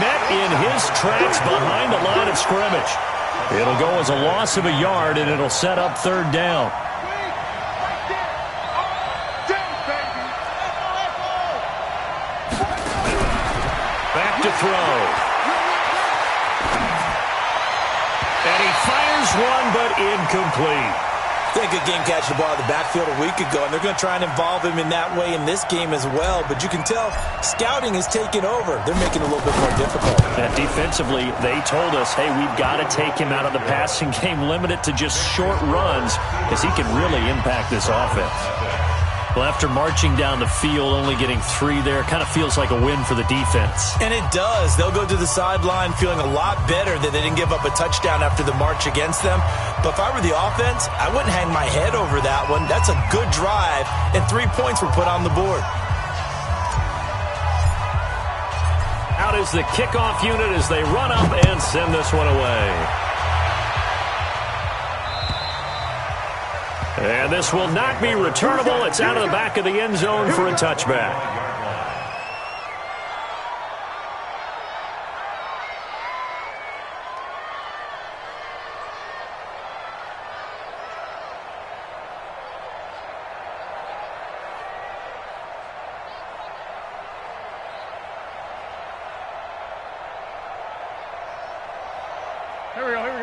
met in his tracks behind the line of scrimmage. It'll go as a loss of a yard, and it'll set up third down. Back to throw. And he fires one, but incomplete. They had a good game catching the ball in the backfield a week ago, and they're going to try and involve him in that way in this game as well. But you can tell scouting has taken over. They're making it a little bit more difficult. And defensively, they told us, hey, we've got to take him out of the passing game, limit it to just short runs, because he can really impact this offense. Well, after marching down the field, only getting 3 there, kind of feels like a win for the defense. And it does. They'll go to the sideline feeling a lot better that they didn't give up a touchdown after the march against them. But if I were the offense, I wouldn't hang my head over that one. That's a good drive, and 3 points were put on the board. Out is the kickoff unit as they run up and send this one away. And this will not be returnable. It's out of the back of the end zone for a touchback.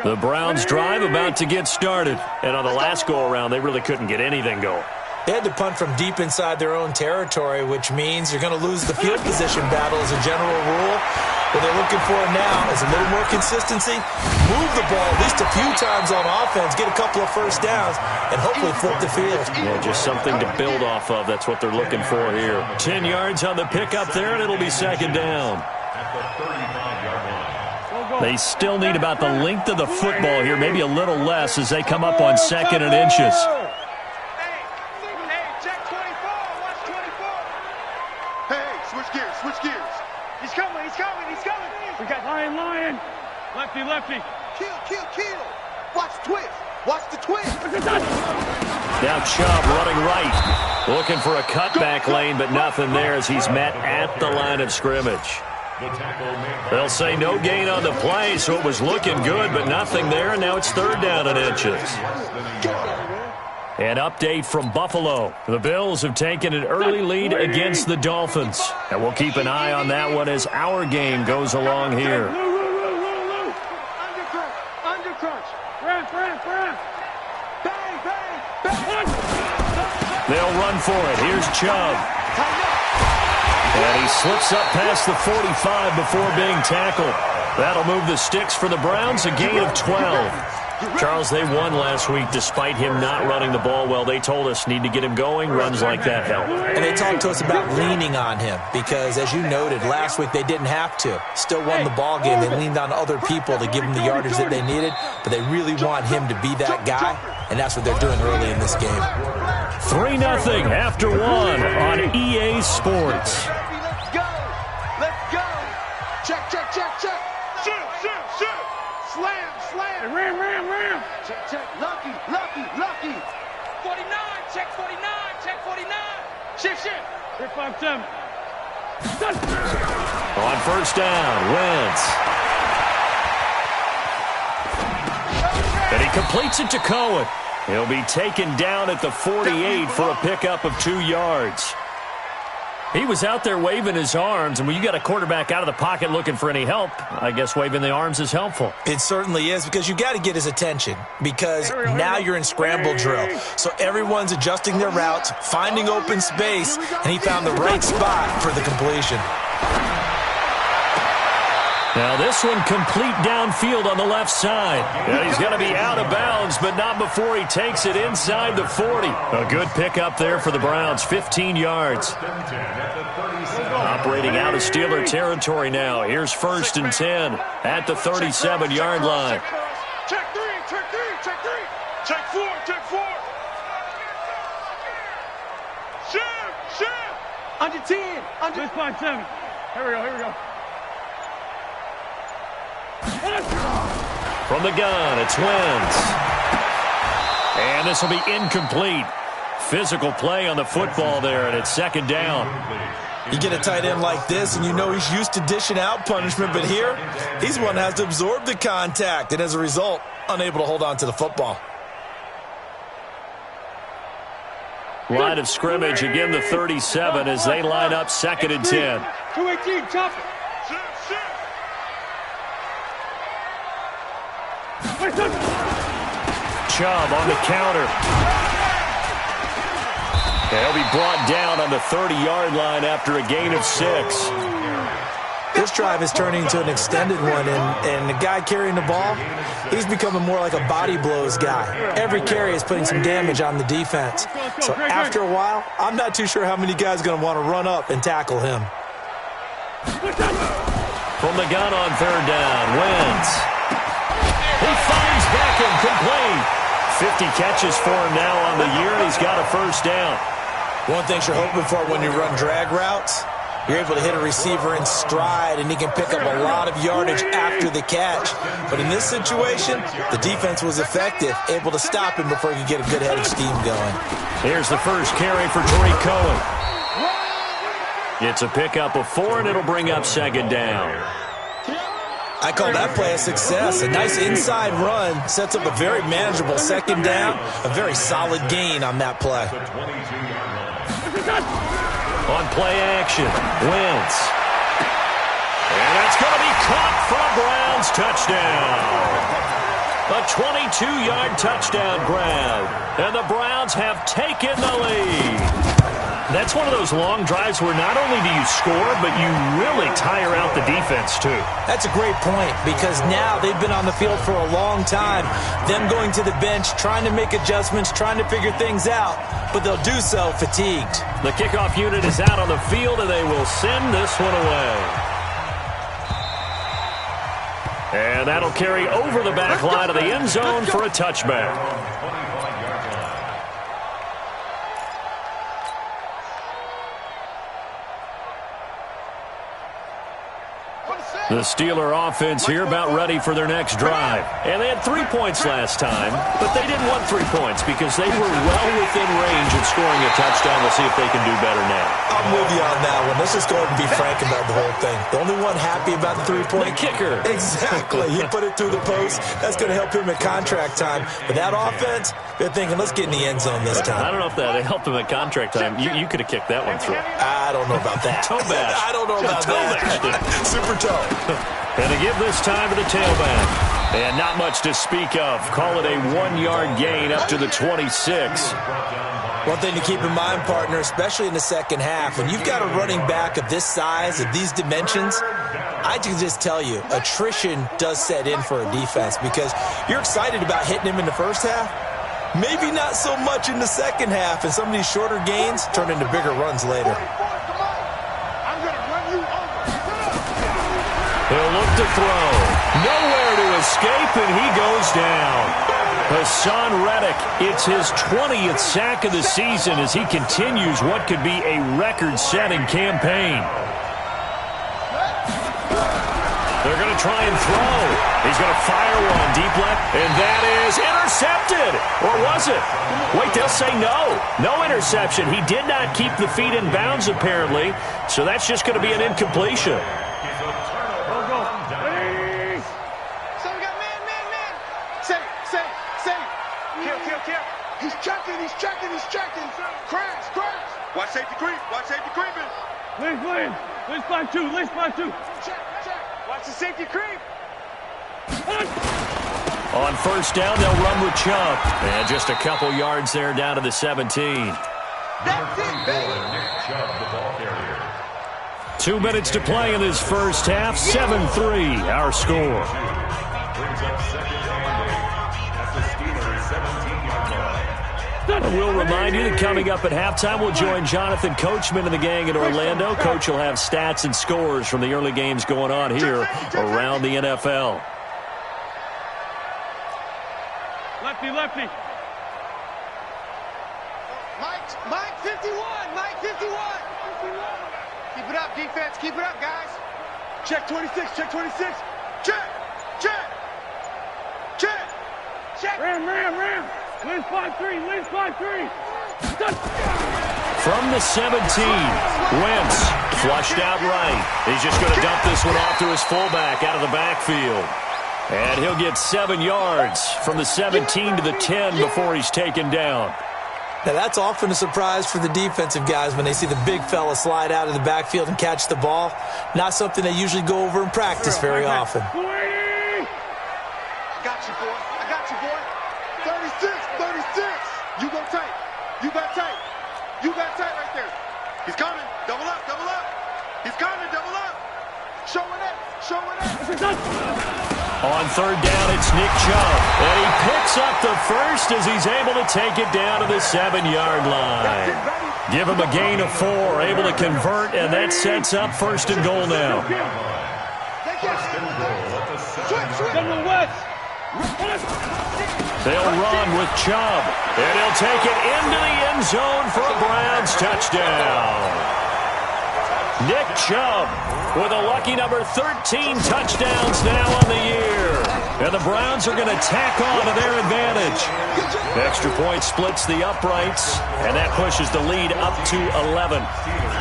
The Browns drive about to get started. And on the last go-around, they really couldn't get anything going. They had to punt from deep inside their own territory, which means you're going to lose the field position battle as a general rule. What they're looking for now is a little more consistency, move the ball at least a few times on offense, get a couple of first downs, and hopefully flip the field. Yeah, just something to build off of. That's what they're looking for here. 10 yards on the pickup there, and it'll be second down. They still need about the length of the football here, maybe a little less as they come up on second and inches. Hey, check 24. Watch 24. Hey, switch gears. He's coming. We got Lion. Lefty. Kill. Watch the twist. Now Chubb running right. Looking for a cutback lane, but nothing there as he's met at the line of scrimmage. They'll say no gain on the play, so it was looking good, but nothing there, and now it's third down and inches. An update from Buffalo. The Bills have taken an early lead against the Dolphins, and we'll keep an eye on that one as our game goes along here. Undercrunch. Ram. They'll run for it. Here's Chubb. And he slips up past the 45 before being tackled. That'll move the sticks for the Browns, a gain of 12. Charles, they won last week despite him not running the ball well. They told us need to get him going. Runs like that help. And they talked to us about leaning on him because, as you noted, last week they didn't have to. Still won the ball game. They leaned on other people to give them the yardage that they needed, but they really want him to be that guy, and that's what they're doing early in this game. 3-0 after 1 on EA Sports. Let's go. Check. Shoot. Slam. Ram. Check. Lucky. 49. Check 49. Shift. 3-5-7. On first down, Wentz. And he completes it to Cohen. He'll be taken down at the 48 for a pickup of 2 yards. He was out there waving his arms, and when you got a quarterback out of the pocket looking for any help, I guess waving the arms is helpful. It certainly is, because you got to get his attention, because now you're in scramble drill. So everyone's adjusting their routes, finding open space, and he found the right spot for the completion. Now this one complete downfield on the left side. And he's going to be out of bounds, but not before he takes it inside the 40. A good pickup there for the Browns, 15 yards. Operating out of Steeler territory now. Here's 1st and 10 at the 37-yard line. Check 3. Check 4. Shift. Under 10. Under 5-7. Here we go. From the gun, it's Wentz. And this will be incomplete. Physical play on the football there, and it's second down. You get a tight end like this, and you know he's used to dishing out punishment, but here, he's the one that has to absorb the contact, and as a result, unable to hold on to the football. Line of scrimmage, again the 37 as they line up 2nd and 10. 218, chop it. Chubb on the counter. He'll be brought down on the 30-yard line after a gain of 6. This drive is turning into an extended one, and the guy carrying the ball, he's becoming more like a body blows guy. Every carry is putting some damage on the defense. So after a while, I'm not too sure how many guys are going to want to run up and tackle him. From the gun on 3rd down, Wentz. He finds Beckham, complete. 50 catches for him now on the year, and he's got a 1st down. One thing you're hoping for when you run drag routes, you're able to hit a receiver in stride, and he can pick up a lot of yardage after the catch. But in this situation, the defense was effective, able to stop him before he could get a good head of steam going. Here's the first carry for Tariq Cohen. It's a pickup of 4, and it'll bring up 2nd down. I call that play a success. A nice inside run sets up a very manageable 2nd down, a very solid gain on that play. On play action, Wentz. And that's going to be caught for a Browns touchdown. A 22-yard touchdown grab. And the Browns have taken the lead. That's one of those long drives where not only do you score, but you really tire out the defense, too. That's a great point, because now they've been on the field for a long time. Them going to the bench, trying to make adjustments, trying to figure things out, but they'll do so fatigued. The kickoff unit is out on the field, and they will send this one away. And that'll carry over the back line of the end zone for a touchback. The Steeler offense here about ready for their next drive. And they had 3 points last time, but they didn't want 3 points because they were well within range of scoring a touchdown. We'll see if they can do better now. I'm with you on that one. Let's just go ahead and be frank about the whole thing. The only one happy about the 3-point kicker. Exactly. He put it through the post. That's going to help him at contract time. But that offense, they're thinking, let's get in the end zone this time. I don't know if that helped him at contract time. You could have kicked that one through. I don't know about that. Toe bash. I don't know about that. Super toe. And to give this time to the tailback. And not much to speak of. Call it a 1-yard gain up to the 26. One thing to keep in mind, partner, especially in the second half, when you've got a running back of this size, of these dimensions, I can just tell you, attrition does set in for a defense because you're excited about hitting him in the first half. Maybe not so much in the second half, and some of these shorter gains turn into bigger runs later. He'll look to throw. Nowhere to escape, and he goes down. Hassan Reddick, it's his 20th sack of the season as he continues what could be a record-setting campaign. They're going to try and throw. He's going to fire one deep left, and that is intercepted. Or was it? Wait, they'll say no. No interception. He did not keep the feet in bounds, apparently, so that's just going to be an incompletion. He's checking. Crash. Watch safety creep. Creeping. Lynch 5-2. Check. Watch the safety creep. On first down, they'll run with Chubb. And just a couple yards there down to the 17. That's it, baby. 2 minutes to play in this first half. 7-3, our score. We'll remind you that coming up at halftime, we'll join Jonathan Coachman and the gang in Orlando. Coach will have stats and scores from the early games going on here around the NFL. Lefty. Mike 51. Keep it up, defense. Keep it up, guys. Check 26. Check. Ram. Lynch 5-3. From the 17, Wentz flushed out right. He's just going to dump this one off to his fullback out of the backfield. And he'll get 7 yards from the 17 to the 10 before he's taken down. Now, that's often a surprise for the defensive guys when they see the big fella slide out of the backfield and catch the ball. Not something they usually go over in practice very often. I got you, boy. I got you, boy. 36, 36. You go tight. You got tight. You got tight right there. He's coming. Double up, double up. He's coming, double up. Show it up, show it up. On third down, it's Nick Chubb. And he picks up the first as he's able to take it down to the 7-yard line. Give him a gain of 4, able to convert, and that sets up first and goal now. They'll run with Chubb, and he'll take it into the end zone for a Browns touchdown. Nick Chubb with a lucky number 13 touchdowns now on the year. And the Browns are going to tack on to their advantage. The extra point splits the uprights, and that pushes the lead up to 11.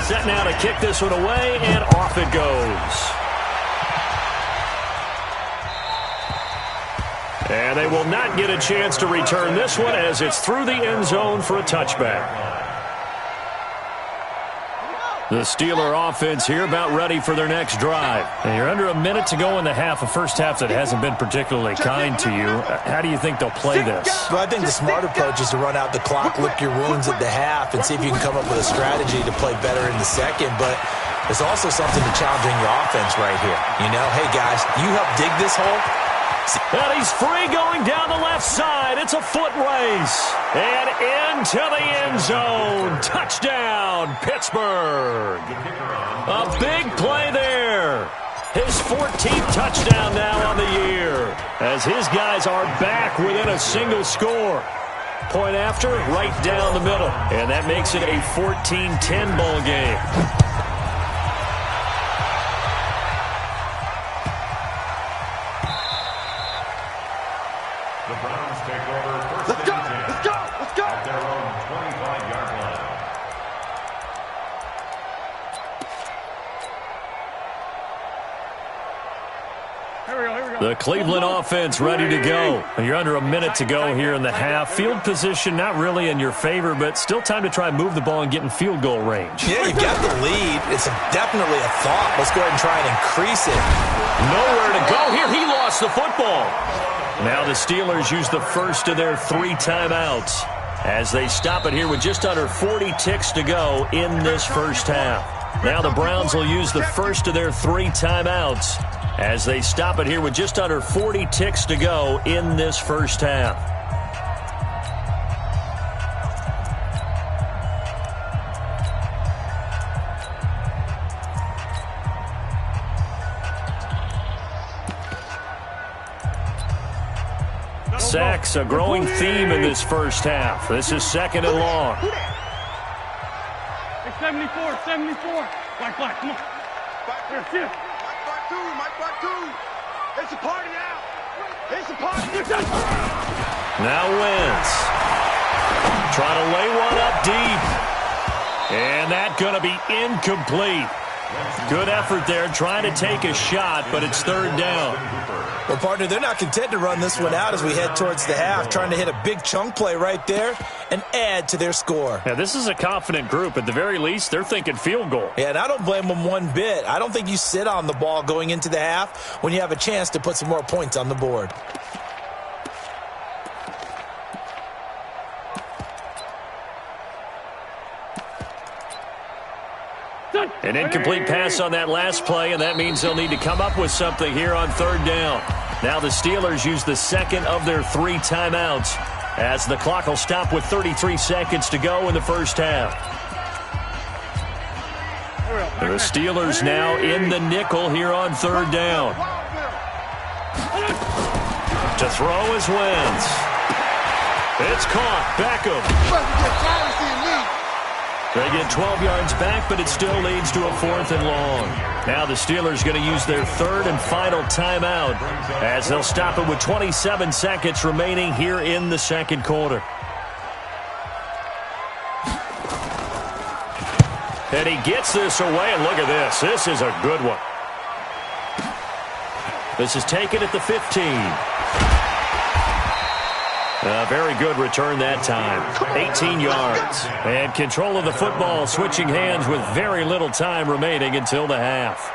Set now to kick this one away, and off it goes. And they will not get a chance to return this one as it's through the end zone for a touchback. The Steeler offense here about ready for their next drive. And you're under a minute to go in the half, a first half that hasn't been particularly kind to you. How do you think they'll play this? Well, I think the smart approach is to run out the clock, lick your wounds at the half, and see if you can come up with a strategy to play better in the second. But there's also something to challenging your offense right here. You know, hey, guys, you help dig this hole. And he's free going down the left side. It's a foot race. And into the end zone. Touchdown, Pittsburgh. A big play there. His 14th touchdown now on the year. As his guys are back within a single score. Point after, right down the middle. And that makes it a 14-10 ball game. The Cleveland offense ready to go. You're under a minute to go here in the half. Field position not really in your favor, but still time to try and move the ball and get in field goal range. Yeah, you've got the lead. It's definitely a thought. Let's go ahead and try and increase it. Nowhere to go here. He lost the football. Now the Steelers use the first of their 3 timeouts as they stop it here with just under 40 ticks to go in this first half. Now the Browns will use the first of their 3 timeouts as they stop it here with just under 40 ticks to go in this first half. Sacks, a growing theme in this first half. This is second and long. 74, 74. Black, come on. Here. It's a party now. It's a party. Now Wentz. Trying to lay one up deep. And that's going to be incomplete. Good effort there, trying to take a shot, but it's third down. Well, partner, they're not content to run this one out as we head towards the half, trying to hit a big chunk play right there and add to their score. Now, this is a confident group. At the very least, they're thinking field goal. Yeah, and I don't blame them one bit. I don't think you sit on the ball going into the half when you have a chance to put some more points on the board. An incomplete pass on that last play, and that means they'll need to come up with something here on third down. Now the Steelers use the second of their 3 timeouts as the clock will stop with 33 seconds to go in the first half. The Steelers now in the nickel here on third down. To throw is Wentz. It's caught. Beckham. They get 12 yards back, but it still leads to a 4th and long. Now the Steelers going to use their 3rd and final timeout as they'll stop it with 27 seconds remaining here in the second quarter. And he gets this away, and look at this. This is a good one. This is taken at the 15. A very good return that time. 18 yards. And control of the football, switching hands with very little time remaining until the half.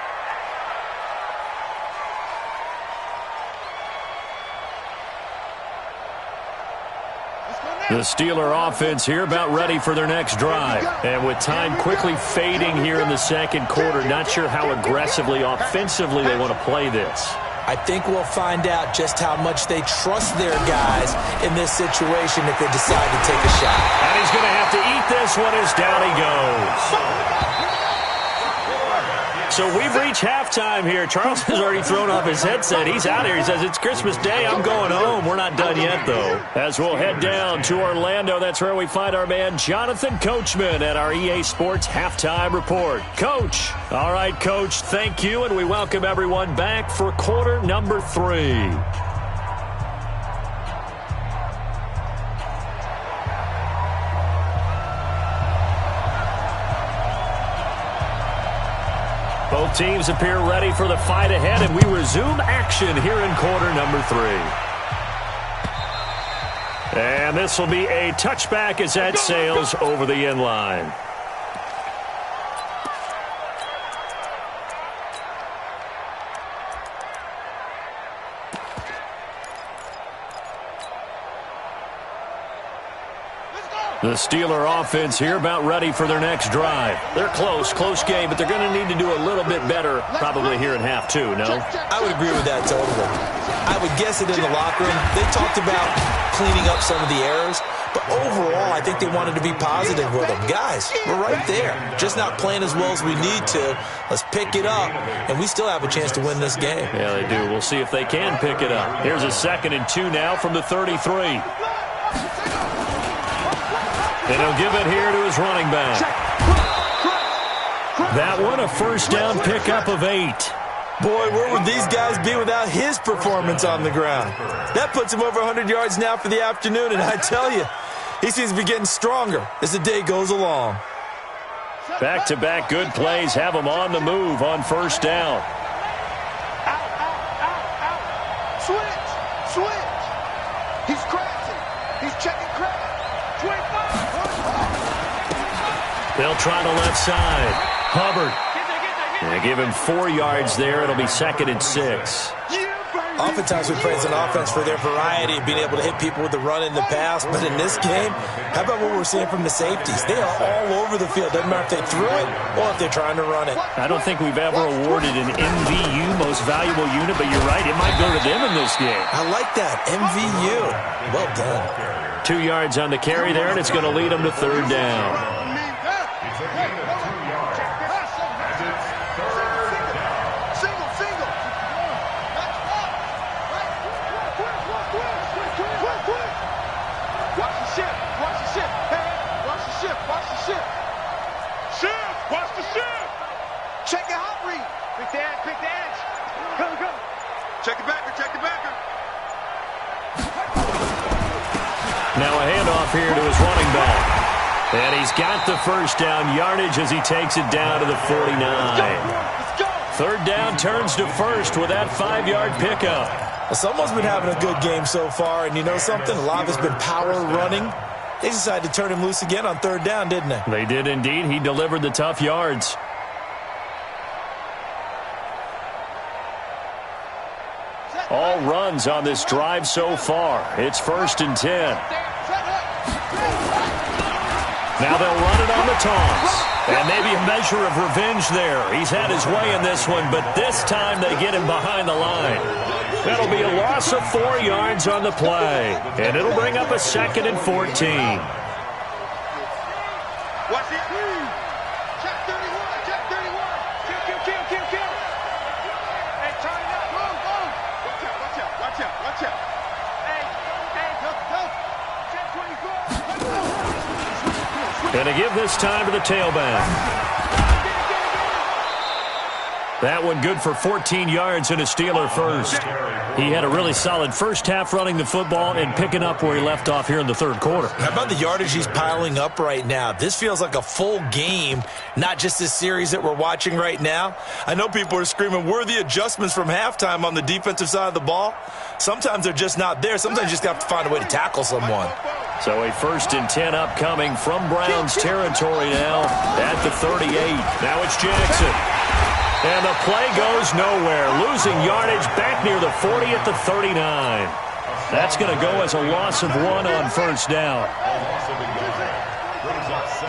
The Steeler offense here about ready for their next drive. And with time quickly fading here in the second quarter, not sure how aggressively, offensively they want to play this. I think we'll find out just how much they trust their guys in this situation if they decide to take a shot. And he's going to have to eat this one as down he goes. So we've reached halftime here. Charles has already thrown off his headset. He's out here. He says, it's Christmas Day. I'm going home. We're not done yet, though. As we'll head down to Orlando, that's where we find our man Jonathan Coachman at our EA Sports Halftime Report. Coach. All right, Coach, thank you, and we welcome everyone back for quarter number 3. Both teams appear ready for the fight ahead, and we resume action here in quarter number 3. And this will be a touchback as that sails over the end line. The Steeler offense here about ready for their next drive. They're close game, but they're going to need to do a little bit better probably here in half 2, no? I would agree with that totally. I would guess it in the locker room. They talked about cleaning up some of the errors, but overall, I think they wanted to be positive with them. Guys, we're right there. Just not playing as well as we need to. Let's pick it up, and we still have a chance to win this game. Yeah, they do. We'll see if they can pick it up. Here's a 2nd and 2 now from the 33. And he'll give it here to his running back. That one, a first down pickup of 8. Boy, where would these guys be without his performance on the ground? That puts him over 100 yards now for the afternoon, and I tell you, he seems to be getting stronger as the day goes along. Back-to-back good plays have him on the move on first down. Switch. He's crashing. He's checking crash. They'll try the left side. Hubbard. They give him 4 yards there. It'll be 2nd and 6. Oftentimes we praise an offense for their variety of being able to hit people with the run and the pass. But in this game, how about what we're seeing from the safeties? They are all over the field. Doesn't matter if they threw it or if they're trying to run it. I don't think we've ever awarded an MVU, most valuable unit, but you're right. It might go to them in this game. I like that. MVU. Well done. 2 yards on the carry there, and it's going to lead them to 3rd down. Check the hot read. Pick the edge. Go. Check the backer. Now a handoff here to his running back. And he's got the first down yardage as he takes it down to the 49. Let's go. 3rd down turns to 1st with that 5-yard pickup. Well, someone's been having a good game so far, and you know something? A lot has been power running. They decided to turn him loose again on 3rd down, didn't they? They did indeed. He delivered the tough yards. All runs on this drive so far. It's 1st and 10. Now they'll run it on the toss. And maybe a measure of revenge there. He's had his way in this one, but this time they get him behind the line. That'll be a loss of 4 yards on the play. And it'll bring up a 2nd and 14. Watch it. Check 31. Kill. Hey, turn it up. Go. Watch out. Hey, go. Check 24. And to give this time to the tailback. That one good for 14 yards and a Steeler first. He had a really solid first half running the football and picking up where he left off here in the third quarter. How about the yardage he's piling up right now? This feels like a full game, not just this series that we're watching right now. I know people are screaming, where are the adjustments from halftime on the defensive side of the ball? Sometimes they're just not there. Sometimes you just have to find a way to tackle someone. So a 1st and 10 upcoming from Browns territory now at the 38. Now it's Jackson. And the play goes nowhere. Losing yardage back near the 40 at the 39. That's going to go as a loss of 1 on first down.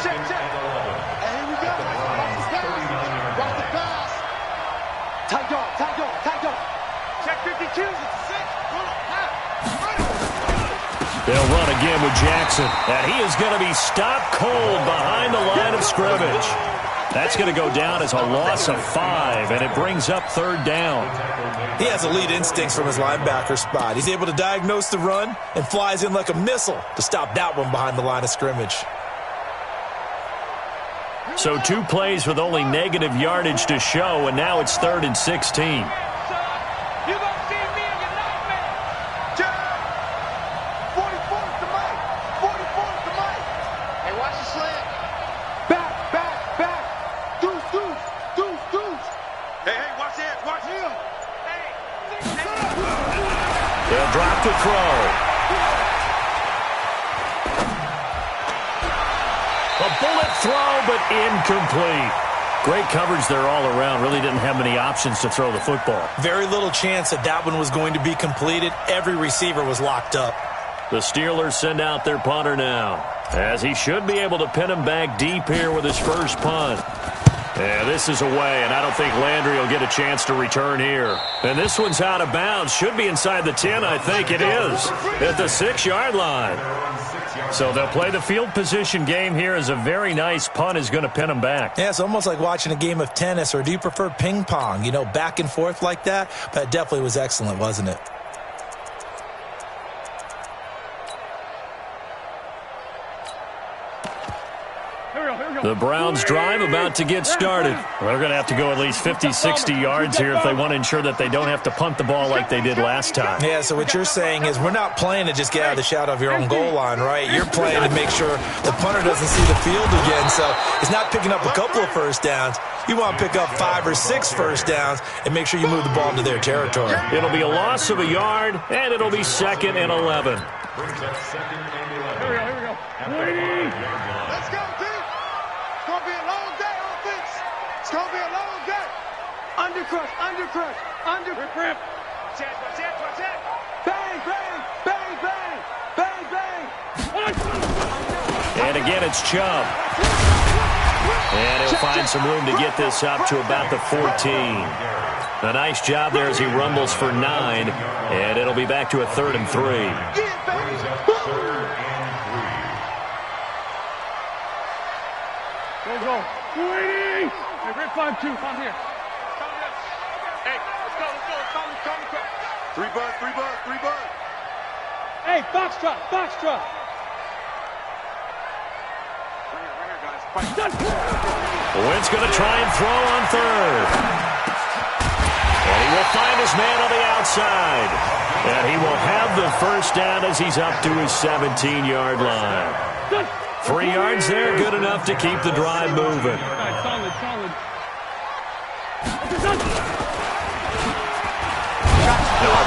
Check. And here we go. Watch the pass. Tight dog. Check 52. It's a 6. They'll run again with Jackson. And he is going to be stopped cold behind the line of scrimmage. That's going to go down as a loss of 5, and it brings up third down. He has elite instincts from his linebacker spot. He's able to diagnose the run and flies in like a missile to stop that one behind the line of scrimmage. So 2 plays with only negative yardage to show, and now it's 3rd and 16. They'll drop to throw. A bullet throw, but incomplete. Great coverage there all around. Really didn't have many options to throw the football. Very little chance that one was going to be completed. Every receiver was locked up. The Steelers send out their punter now, as he should be able to pin him back deep here with his first punt. Yeah, this is away, and I don't think Landry will get a chance to return here. And this one's out of bounds. Should be inside the 10, I think it is, at the 6-yard line. So they'll play the field position game here as a very nice punt is going to pin them back. Yeah, it's almost like watching a game of tennis, or do you prefer ping pong? You know, back and forth like that? That definitely was excellent, wasn't it? The Browns drive about to get started. They're going to have to go at least 50, 60 yards here if they want to ensure that they don't have to punt the ball like they did last time. Yeah, so what you're saying is we're not playing to just get out of the shadow of your own goal line, right? You're playing to make sure the punter doesn't see the field again. So it's not picking up a couple of first downs. You want to pick up 5 or 6 first downs and make sure you move the ball into their territory. It'll be a loss of a yard, and it'll be 2nd and 11. Here we go. Let's go, team. It's going to be a long day, offense. It's going to be a long day. Undercrush. Rip. Watch it. Bang. And again, it's Chubb. And he'll find some room to get this up to about the 14. A nice job there as he rumbles for 9. And it'll be back to a 3rd and 3. Go. 280. Hey, Rip 5-2. I'm here. Hey, let's go. Come. 3 bud. Hey, box truck. Right here, guys. Wentz going to try and throw on 3rd. And he will find his man on the outside. And he will have the first down as he's up to his 17-yard line. 3 yards there, good enough to keep the drive moving. Solid.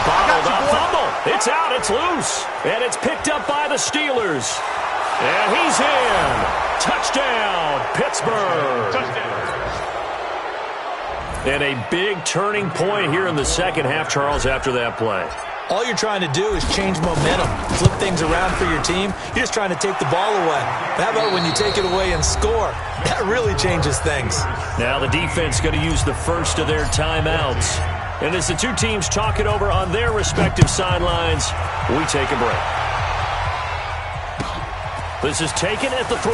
Bottled up fumble. It's out, it's loose. And it's picked up by the Steelers. And he's in. Touchdown, Pittsburgh. And a big turning point here in the second half, Charles, after that play. All you're trying to do is change momentum, flip things around for your team. You're just trying to take the ball away. How about when you take it away and score? That really changes things. Now the defense going to use the first of their timeouts. And as the two teams talk it over on their respective sidelines, we take a break. This is taken at the 3.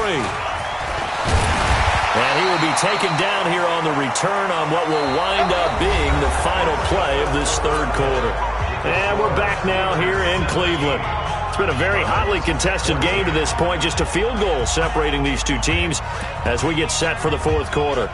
And he will be taken down here on the return on what will wind up being the final play of this third quarter. And we're back now here in Cleveland. It's been a very hotly contested game to this point. Just a field goal separating these two teams as we get set for the fourth quarter.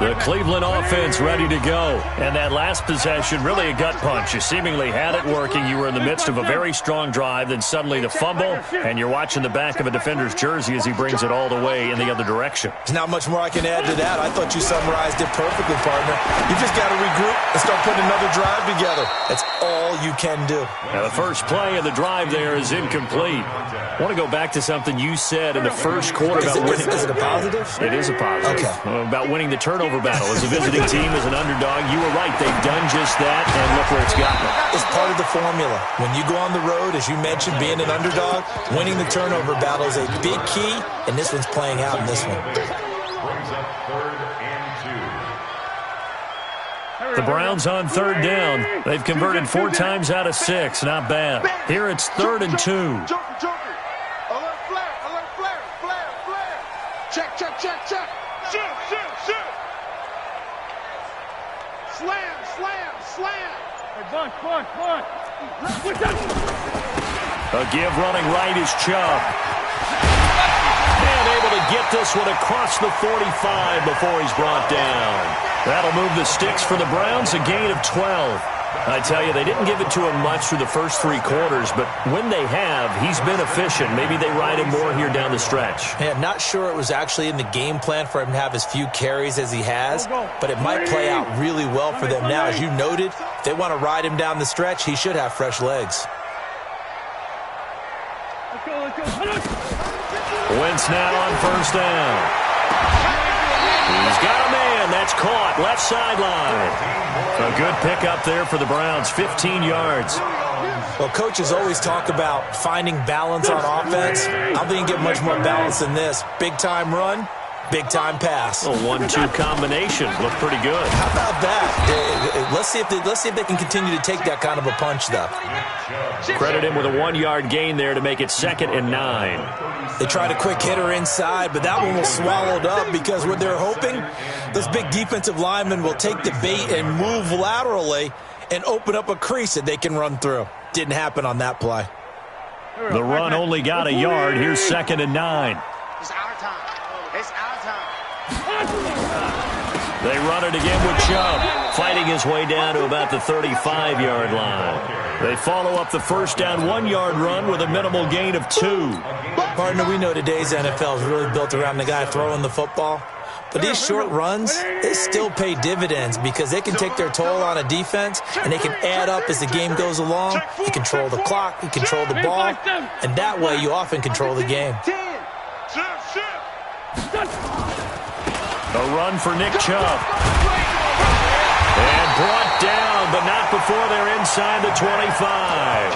The Cleveland offense ready to go. And that last possession, really a gut punch. You seemingly had it working. You were in the midst of a very strong drive. Then suddenly the fumble, and you're watching the back of a defender's jersey as he brings it all the way in the other direction. There's not much more I can add to that. I thought you summarized it perfectly, partner. You just got to regroup and start putting another drive together. That's all you can do. Now the first play of the drive there is incomplete. I want to go back to something you said in the first quarter about winning. Is it a positive? It is a positive. Okay. About winning the turnover battle. As a visiting team, as an underdog, you were right. They've done just that, and look where it's gotten them. It's part of the formula. When you go on the road, as you mentioned, being an underdog, winning the turnover battle is a big key, and this one's playing out in this one. The Browns on third down. They've converted 4 times out of 6. Not bad. Here it's 3rd and 2. Joker. Alert flare. Check. Shoot. Slam. Hey, Buck. A give running right is Chubb. And able to get this one across the 45 before he's brought down. That'll move the sticks for the Browns, a gain of 12. I tell you, they didn't give it to him much through the first 3 quarters, but when they have, he's been efficient. Maybe they ride him more here down the stretch. Yeah, not sure it was actually in the game plan for him to have as few carries as he has, but it might play out really well for them now. As you noted, if they want to ride him down the stretch, he should have fresh legs. Let's go. Wentz now on first down. He's got a man. That's caught. Left sideline. A good pickup there for the Browns. 15 yards. Well, coaches always talk about finding balance on offense. I don't think you can get much more balance than this. Big-time run, big-time pass. A 1-2 combination. Looked pretty good. How about that? Let's see if they can continue to take that kind of a punch, though. Credit him with a 1-yard gain there to make it 2nd and 9. They tried a quick hitter inside, but that one was swallowed up because what they're hoping, those big defensive linemen will take the bait and move laterally and open up a crease that they can run through. Didn't happen on that play. The run only got a yard. Here's 2nd and 9. It's our time. They run it again with Chubb, fighting his way down to about the 35-yard line. They follow up the first down 1-yard run with a minimal gain of 2. Partner, we know today's NFL is really built around the guy throwing the football. But these short runs, they still pay dividends because they can take their toll on a defense and they can add up as the game goes along. You control the clock, you control the ball, and that way you often control the game. A run for Nick Chubb. And brought down, but not before they're inside the 25.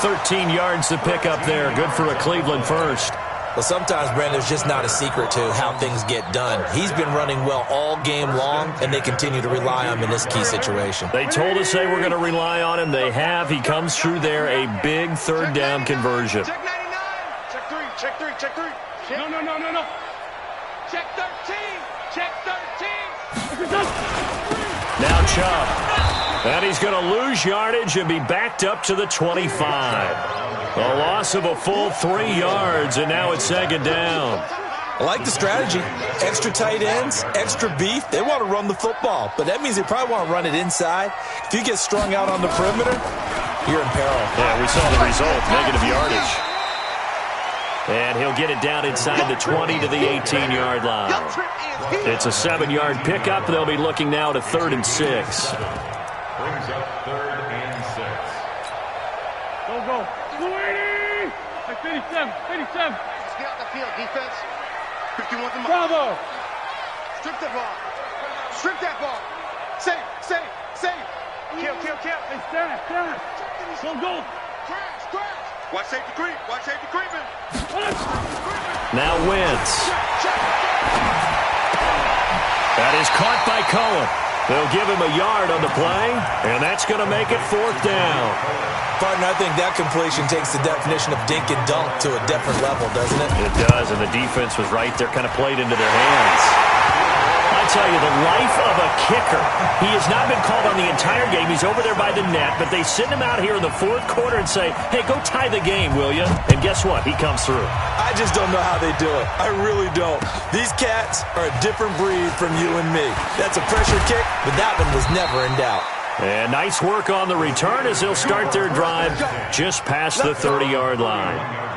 13 yards to pick up there. Good for a Cleveland first. Well, sometimes, Brandon, there's just not a secret to how things get done. He's been running well all game long, and they continue to rely on him in this key situation. They told us they were going to rely on him. They have. He comes through there, a big 3rd down conversion. Check 99. Check 3. No. Check 13. Check 13. Now Chubb. And he's going to lose yardage and be backed up to the 25. A loss of a full 3 yards, and now it's 2nd down. I like the strategy. Extra tight ends, extra beef. They want to run the football, but that means they probably want to run it inside. If you get strung out on the perimeter, you're in peril. Yeah, we saw the result, negative yardage. And he'll get it down inside the 20 to the 18-yard line. It's a 7-yard pickup. They'll be looking now to 3rd and 6. Brings up 3rd and 6. Go. 57. Let's get out the field, defense. 51's the mark. Bravo. Strip that ball. Save. Kill. Hey, stand. Go. Crash. Watch safety creeping. Now Wentz. That is caught by Cohen. They'll give him a yard on the play, and that's going to make it 4th down. Partner, I think that completion takes the definition of dink and dunk to a different level, doesn't it? It does, and the defense was right there, kind of played into their hands. I tell you, the life of a kicker. He has not been called on the entire game. He's over there by the net, but they send him out here in the fourth quarter and say, hey, go tie the game, will you? And guess what? He comes through. I just don't know how they do it. I really don't. These cats are a different breed from you and me. That's a pressure kick, but that one was never in doubt. And nice work on the return as they'll start their drive just past the 30-yard line.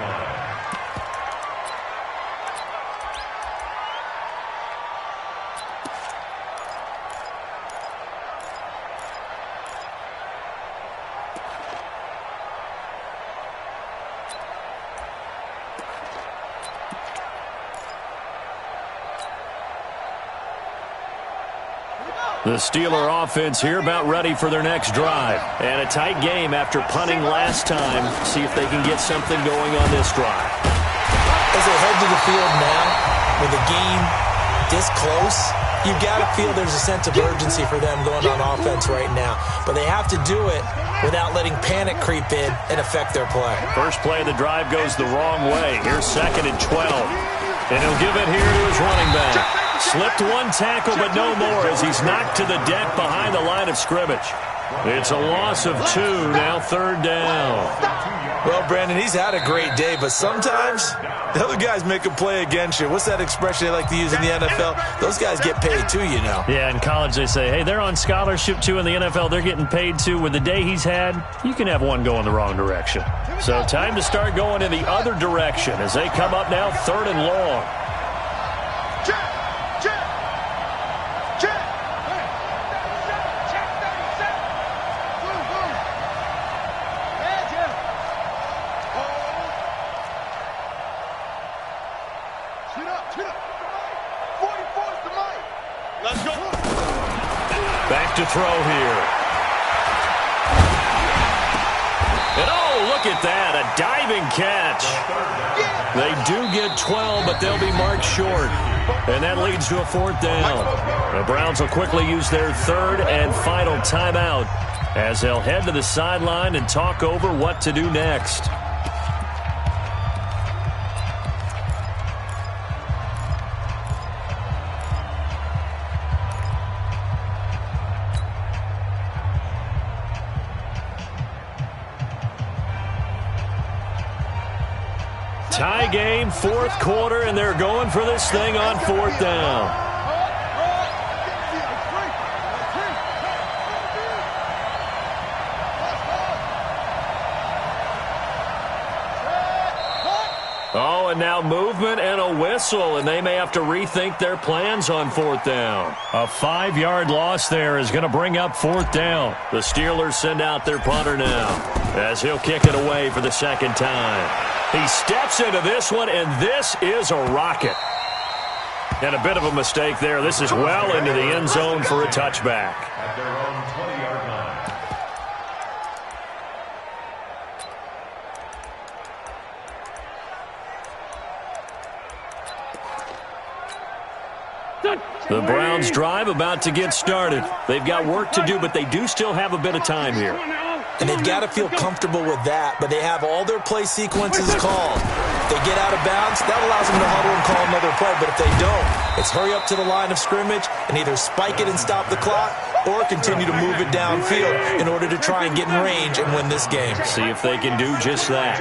The Steeler offense here about ready for their next drive. And a tight game after punting last time. See if they can get something going on this drive. As they head to the field now, with the game this close, you've got to feel there's a sense of urgency for them going on offense right now. But they have to do it without letting panic creep in and affect their play. First play of the drive goes the wrong way. Here's 2nd and 12. And he'll give it here to his running back. Slipped one tackle, but no more as he's knocked to the deck behind the line of scrimmage. It's a loss of 2, now 3rd down. Well, Brandon, he's had a great day, but sometimes the other guys make a play against you. What's that expression they like to use in the NFL? Those guys get paid too, you know. Yeah, in college they say, hey, they're on scholarship too. In the NFL, they're getting paid too. With the day he's had, you can have one go in the wrong direction. So time to start going in the other direction as they come up now 3rd and long. Back to throw here. And oh, look at that, a diving catch. They do get 12, but they'll be marked short. And that leads to a 4th down. The Browns will quickly use their 3rd and final timeout as they'll head to the sideline and talk over what to do next. Tie game, 4th quarter, and they're going for this thing on 4th down. Oh, and now movement and a whistle, and they may have to rethink their plans on 4th down. A 5-yard loss there is going to bring up 4th down. The Steelers send out their punter now as he'll kick it away for the 2nd time. He steps into this one, and this is a rocket. And a bit of a mistake there. This is well into the end zone for a touchback. At their own 20-yard line. The Browns drive about to get started. They've got work to do, but they do still have a bit of time here. And they've got to feel comfortable with that, but they have all their play sequences called. If they get out of bounds, that allows them to huddle and call another play. But if they don't, it's hurry up to the line of scrimmage and either spike it and stop the clock or continue to move it downfield in order to try and get in range and win this game. See if they can do just that.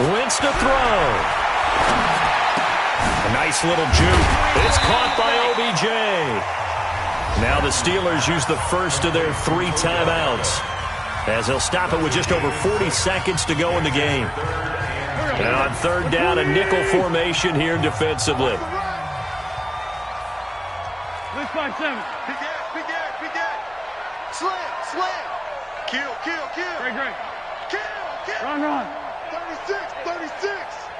Wentz to throw. A nice little juke. It's caught by OBJ. Now the Steelers use the first of their 3 timeouts as they'll stop it with just over 40 seconds to go in the game. And on 3rd down, a nickel formation here defensively. Let's 5-7. Big gas. Slam. Kill. Great. Kill. Run. 36.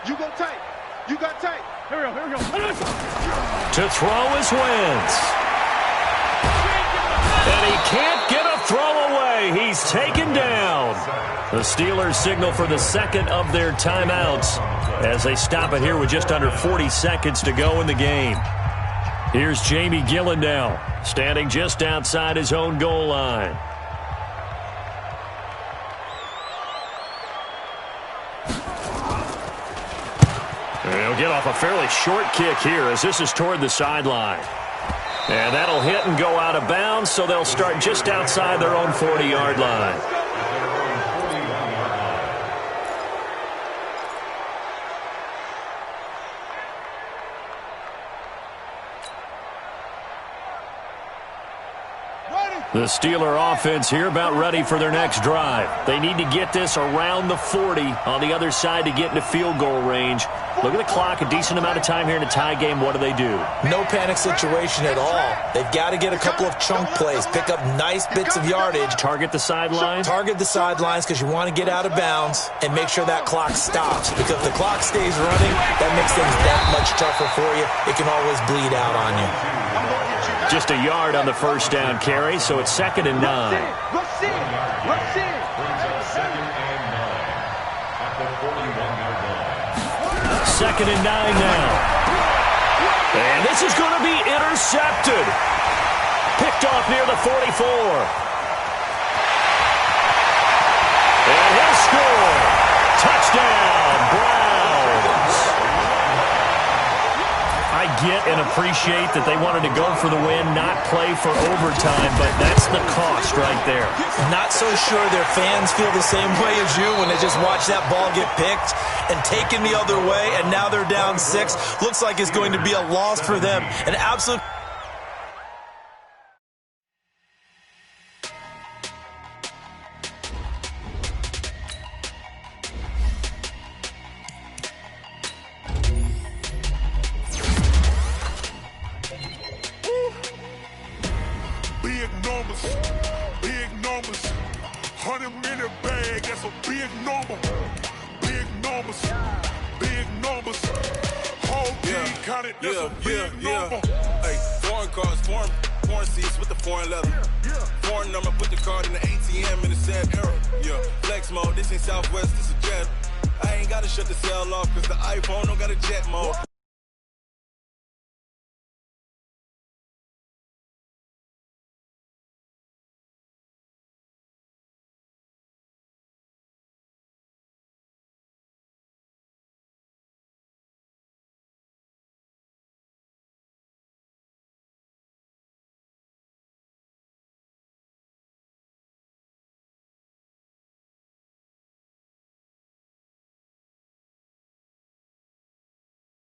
You go tight. You got tight. Here we go. To throw is Wentz. And he can't get a throw away. He's taken down. The Steelers signal for the 2nd of their timeouts as they stop it here with just under 40 seconds to go in the game. Here's Jamie Gillen now, standing just outside his own goal line. And he'll get a off a fairly short kick here as this is toward the sideline. And that'll hit and go out of bounds, so they'll start just outside their own 40-yard line. The Steeler offense here about ready for their next drive. They need to get this around the 40 on the other side to get into field goal range. Look at the clock, a decent amount of time here in a tie game. What do they do? No panic situation at all. They've got to get a couple of chunk plays, pick up nice bits of yardage. Target the sidelines? Target the sidelines because you want to get out of bounds and make sure that clock stops. Because if the clock stays running, that makes things that much tougher for you. It can always bleed out on you. Just a yard on the first down carry, so it's 2nd and 9. Rush in. Rush in. Second and 9 at the 41-yard line. 2nd and 9 now. And this is going to be intercepted. Picked off near the 44. And he'll score. Touchdown, Browns. I get and appreciate that they wanted to go for the win, not play for overtime, but that's the cost right there. Not so sure their fans feel the same way as you when they just watch that ball get picked and taken the other way, and now they're down 6. Looks like it's going to be a loss for them. An absolute... Big numbers, 100-minute bag, that's a big number. Big numbers, whole team counted, that's a big number. Hey, foreign cars, foreign seats with the foreign leather. Foreign number, put the card in the ATM in the sad era. Yeah, flex mode, this ain't Southwest, this a jet. I ain't gotta shut the cell off, cause the iPhone don't got a jet mode.